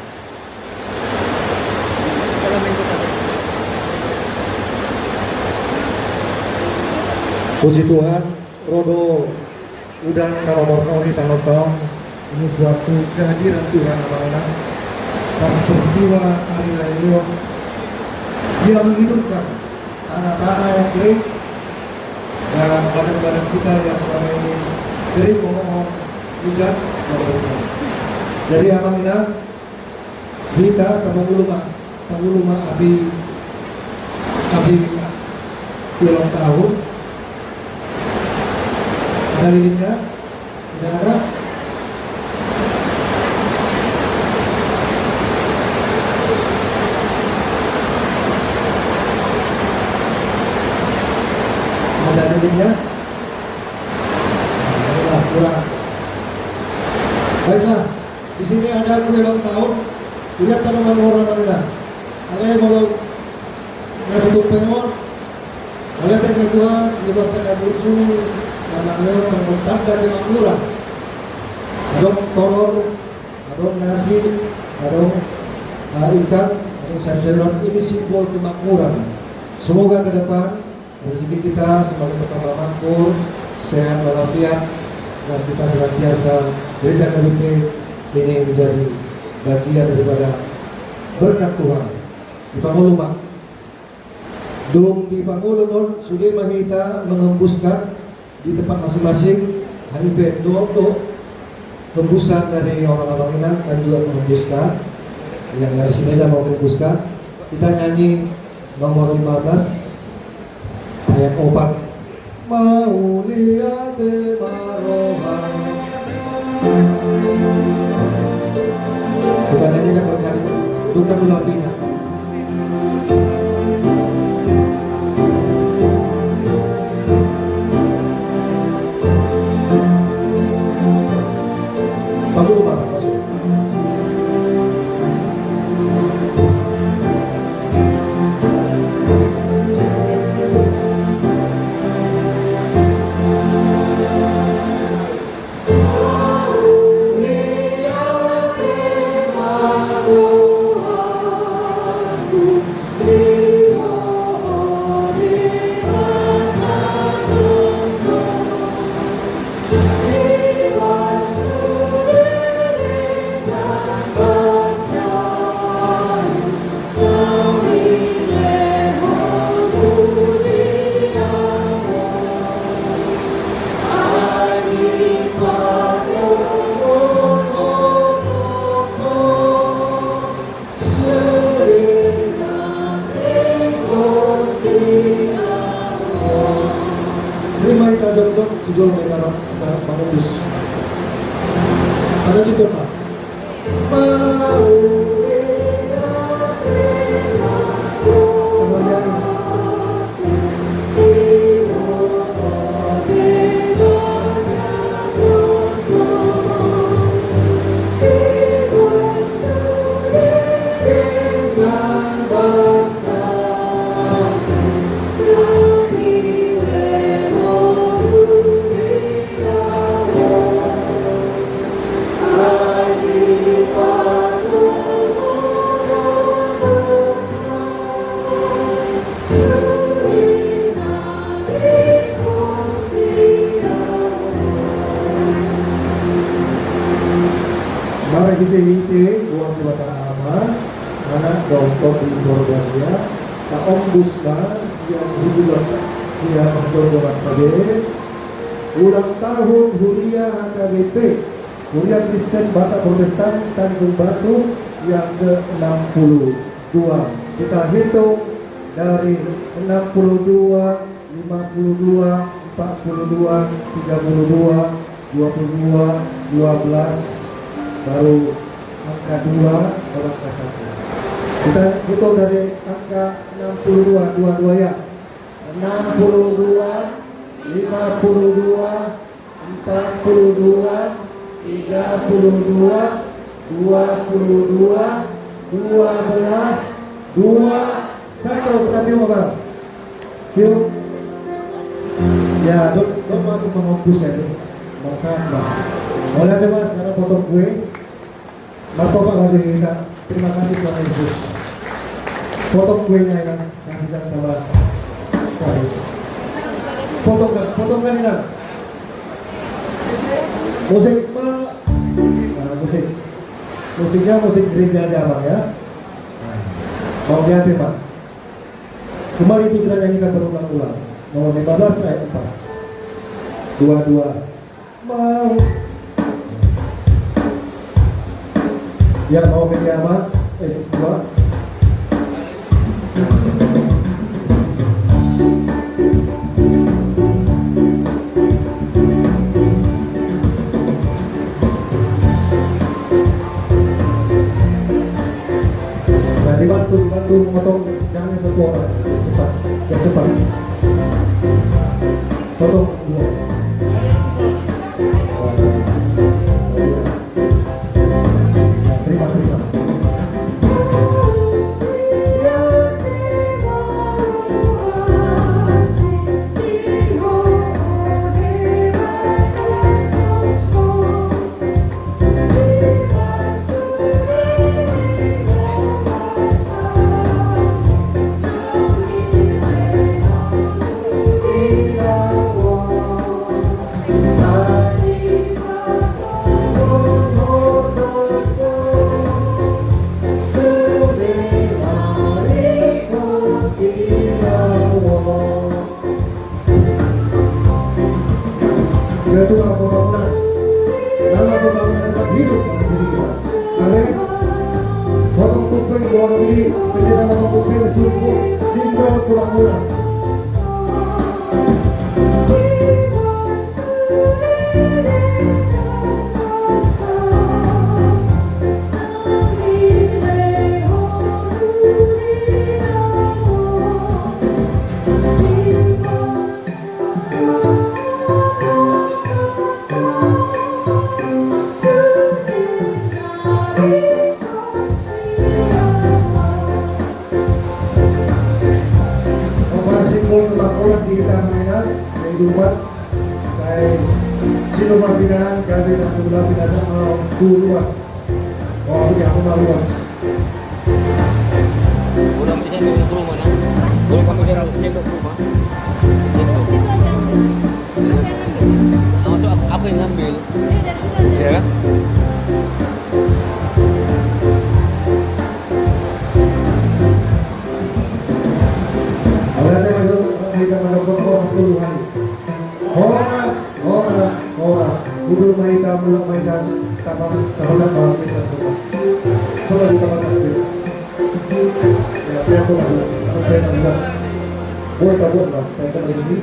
Puji Tuhan, Rodo udah nomor kita nonton ini suatu kehadiran Tuhan anak-anak. Pas peristiwa hari raya dia menghidupkan anak-anak yang kering dan badan-badan kita yang selama ini kering mohon hujan. Jadi anak-anak kita penguluma abi ulang tahun dari Linda, saudara. Ada Linda. Kurang. Baiklah, di sini ada kue ulang tahun. Lihat tanaman orang Anda. Kalian mau ngasih pengon. Kalian yang kedua, libas tanda lucu. Namanya sangat tanda kemakmuran. Ada telur, ada nasi, ada ikan, ada sayur-sayuran. Ini simbol kemakmuran. Semoga ke depan rezeki kita semakin bertambah makmur, sehat walafiat, dan kita senantiasa gereja KBP ini menjadi bagian daripada berkat Tuhan. Di Panguluma, di Pangulun sudah mahita mengembuskan di tempat masing-masing hampir 20 tembusan dari orang-orang Minang dan juga mengembuskan yang dari sini aja mau mengembuskan. Kita nyanyi nomor 15 ayat 4 Mauliate Marohan. Kita nyanyikan berkali bukan ulang pindah. Tujuan mereka sangat bagus. Ada juga Pak. Kemudian DPWT Uang Dewata Ama anak Dr. di Borgania Pak Ombudsman yang hubungan siang Borgania KBR ulang tahun Huria HKBP Huria Kristen Batak Protestan Tanjung Batu yang ke-62. Kita hitung dari 62, 52, 42, 32, 22, 12, baru angka 2, baru angka 1. Kita hitung dari angka 62, 22 ya. 62, 52, 42, 32, 22, 12, 2, 1. Kita tiup apa? Tiup. Ya, dok aku menghapus ya, dok. Makan, Pak. Boleh deh, Mas, sekarang potong kue. Martabak masih kita. Terima kasih Tuhan Yesus. Potong kuenya ya, kasihkan sama Tuhan. Potongkan ini. Musik, Pak. Nah, musiknya musik gereja aja, Pak ya. Mau hati, Pak. Kembali itu kita nyanyikan berulang-ulang. Nomor 15 ayat 4. 22. Mau. Ya, mau media amat. 2. Nah, dibantu potong, jangan satu orang. Cepat, cepat. Potong 2. Terima. Ya Tuhan, mudah-mudahan nama pembangunan tetap hidup dalam diri kita. Amin. Potong kuping, buang diri, penjara potong kuping, sungguh simbol pulang-pulang. Di kita mainan kehidupan kayak siluman binaan kali dan kebelah binasa mau luas aku mau luas udah punya ke rumah ya boleh kamu jalan punya ke rumah maksud aku yang ngambil ya kan kita melakukan horas duluan. Horas. Guru maita mulak maita tapang bawah kita semua. Coba kita masak dulu. Ya, aku masuk. Aku pengen buat. Buat lah. Kita di sini.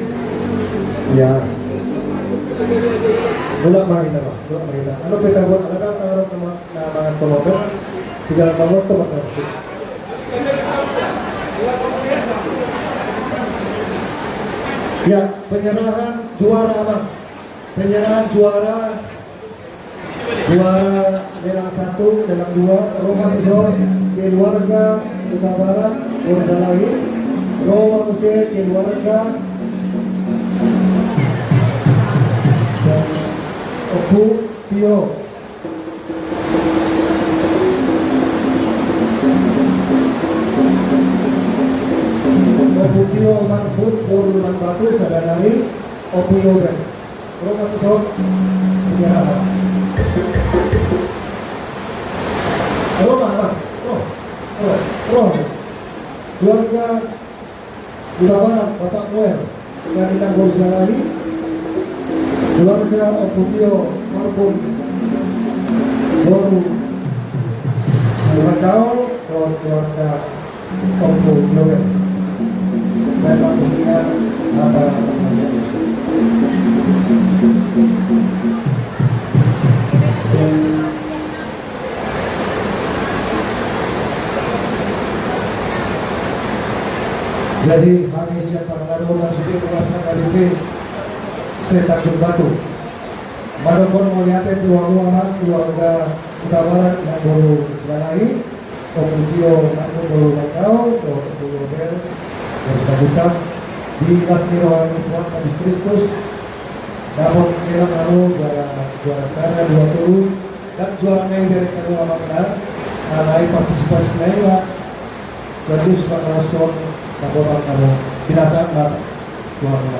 Ya. Mulak maita. Ano kita buat? Ada teman nama tolong. Tiga tahun teman. Ya, penyerahan juara apa? Penyerahan juara lelang 1, lelang 2, Roma Museo keluarga Kota Barat, Kota Lain, Roma Museo keluarga Opu Tio. Oputio Marfut Borulan Batu Sadari Opio Ben Roma Museo penyerahan. Keluarga Utabarat Bapak Noel yang kita ngurus lagi, keluarga Oputio Marbun Boru Muragao, keluarga Oputio Noel dan maksudnya apa jadi kami siap lalu masukin kuasa KDP Setanjung Batu. Badokon melihatnya keluarga Utabarat yang baru selesai, Oputio Marbun Boru Muragao, Oputio Noel dan di Lasmiroan Tuhan Yesus Kristus. Dapat kira lalu juara sana 20 dan juara naik dari kedua makna naik partisipasi naik lah jadi sebagai langsung laporan kamu tidak sangat juara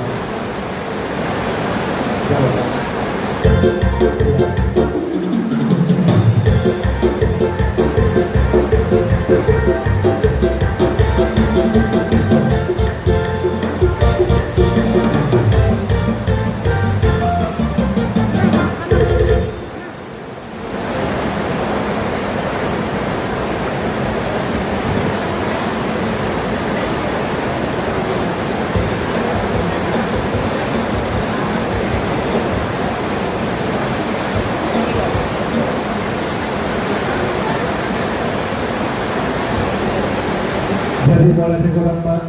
jadi mulai dengan Pak,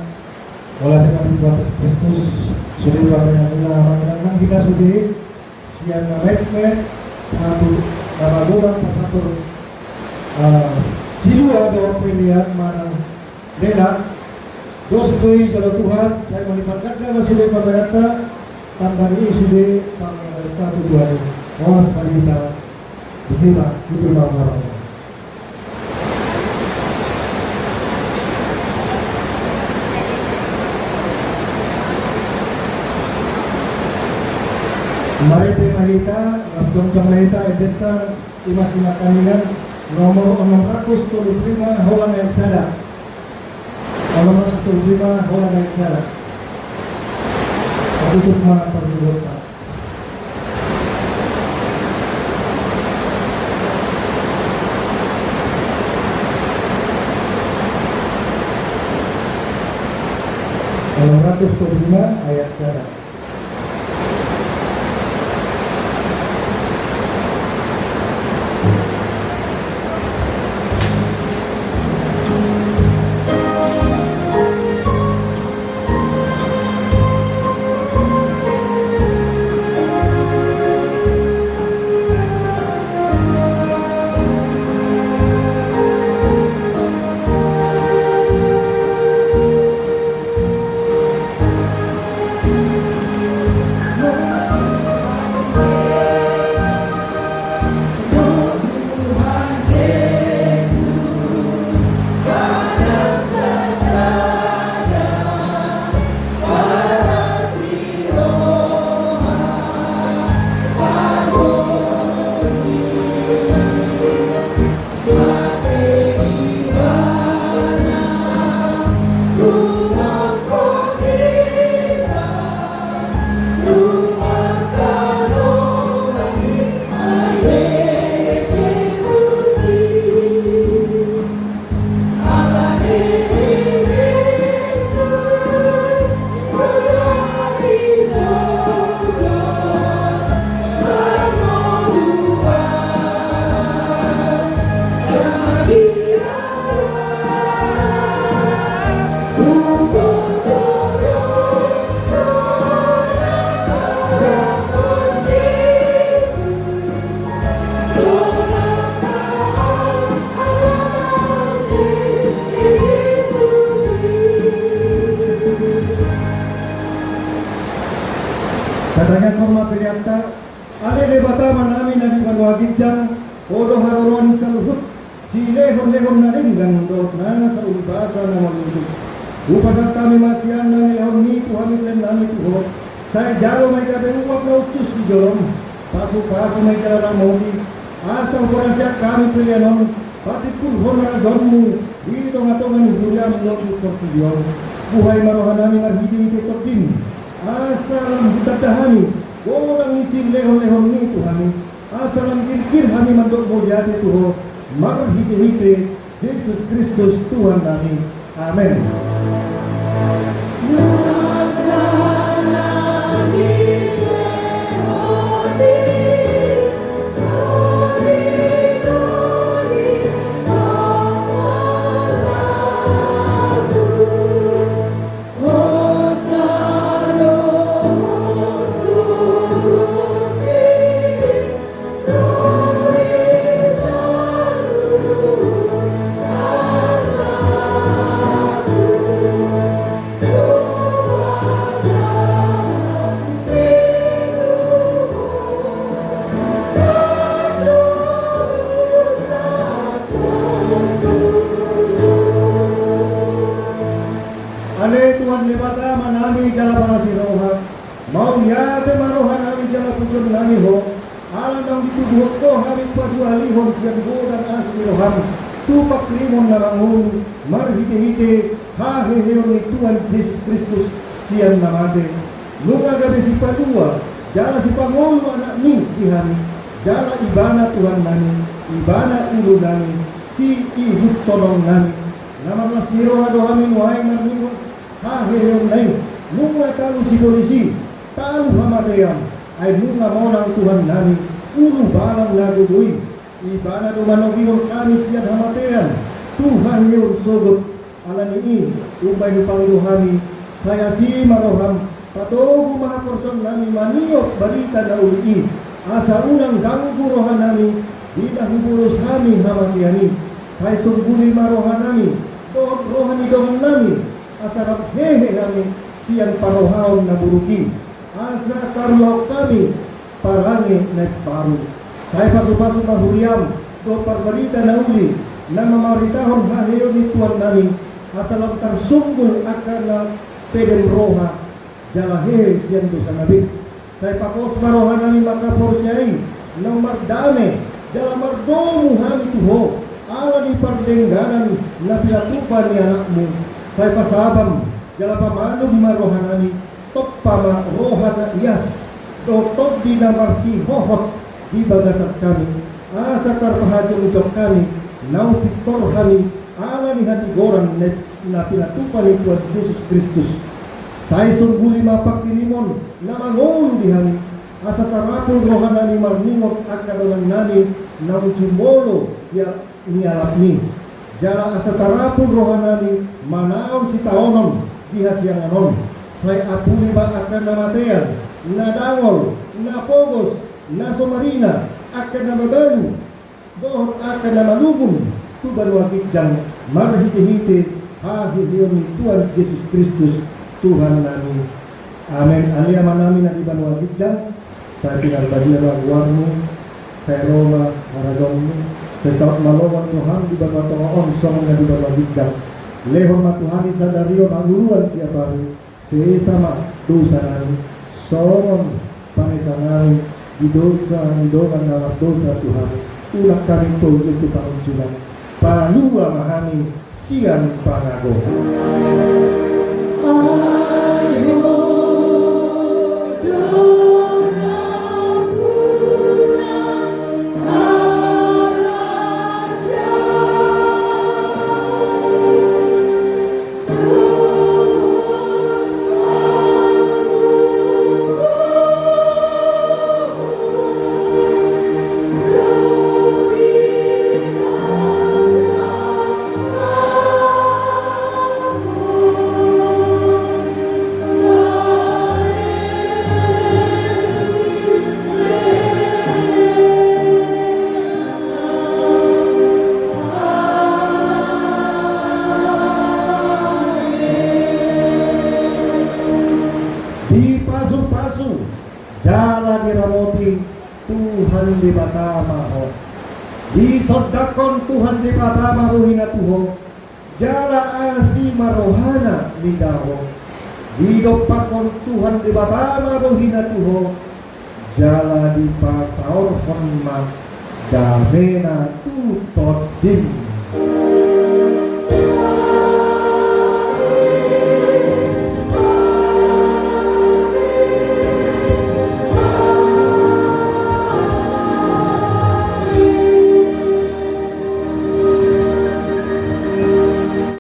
mulai dengan Tuhan Yesus Kristus, sudah yang kita sudah siang met satu nama orang satu jiwa dalam pilihan mana Dena dos beri kalau Tuhan saya melibatkan nama sudah pemerintah tambah ini sudah pemerintah tujuan awas pada kita diterima orang. Mari terima kita, Nasdem Camleta Edenta Imasina Kanilan nomor 675 Holland Eksada. Nomor 675 Holland Eksada. Tutup mana perbuatan. Nomor 675 ayat sada. Katanya korma piliata, ada debata manami na di panwagidjang, odo haroron saluhut, si lehon-lehon na rin gandot na sa ulbasa na malutus. Upasat kami masyan na nilehon ni Tuhan ilan nami Tuhan, sa jalo may kaberuwag na utus di jolong, paso-paso may kalalang mauli, asang kurang siya kami pilianon, patipun hona agammu di tengah-tengah huriam lalu kortidion buhay marohanami marhidi tekotin asalam hutadahani orang isin lehon-lehon ni Tuhani asalam kirkir hani mandok mojate Tuho marhidi Yesus Kristus Tuhan kami. Amin. Tupak limon narangun marhite-hite haheheon ni Tuhan Yesus Kristus siang namade lunga gabe si padua jala si pangolo anak ni ihani jala ibana Tuhan nani ibana ulu nani si ihut tolong nani nama mas niro adohamin wahai marmino haheheon nai lunga talu si polisi talu hamadeyam ay lunga monang Tuhan nani ulu balang lagu dui ibana dumanogion kami siang hamatean Tuhan yun sogot alam ini upay Panginohani saya si maroham patogu mga person nami maniok balita na uli asa unang ganggu rohan nami tidak huburos kami hamatiani saya sungguli marohan nami doon rohani doon nami asa kaphehe nami siang parohaon na buruki asa karuaw kami parangi na paru saya pasu-pasu mahuriam do parbarita na uli na mamaritahon haheyo ni Tuhan nami asalam tersunggul akan na peden roha jalahe siyan do sa nabi saya pakos marohan nami makaporsyai nang mardame jala mardomu hami tuho ala di pardengganan na pinatupan ni anakmu saya pasabam jala pamanum marohan nami top pama roha na iyas do top di namarsi hohot di bagasat kami asa karpahadyo ucap kami nau piktor kami ala ni hati goran na pinatupan ni Tuhan Yesus Kristus saya sungguli mapagkilimon na mangolo di kami asa tarapul rohanani marningot akaronan nani nau jumolo ya nialap ni jala asa tarapul rohanani manaw si taonon di hasyanganon saya apuli ba akan namatean na dangol na pogos na somarina akan na mabalu doon akan na malubong tuban wakijang marhite-hite hahihiyon ni Tuhan Yesus Kristus Tuhan namin. Amen. Aliyaman namin na iban wakijang sa pinagbadia ng warmo sa Roma Maradona sa saat malawang Tuhan di iban watongoon song na iban wakijang lehon matuhani sa dariyon ang uruan siya pari sesama dosa namin songon pangisangan di dosa dogan dalam dosa Tuhan ulah kami itu pangunculan palua mahami siang pangago Tuhan di batama ho di sodakon Tuhan di batama ruhina tuho jala asi marohana lidaho di dopakon Tuhan di batama ruhina tuho jala di pasaor honma damena tu todim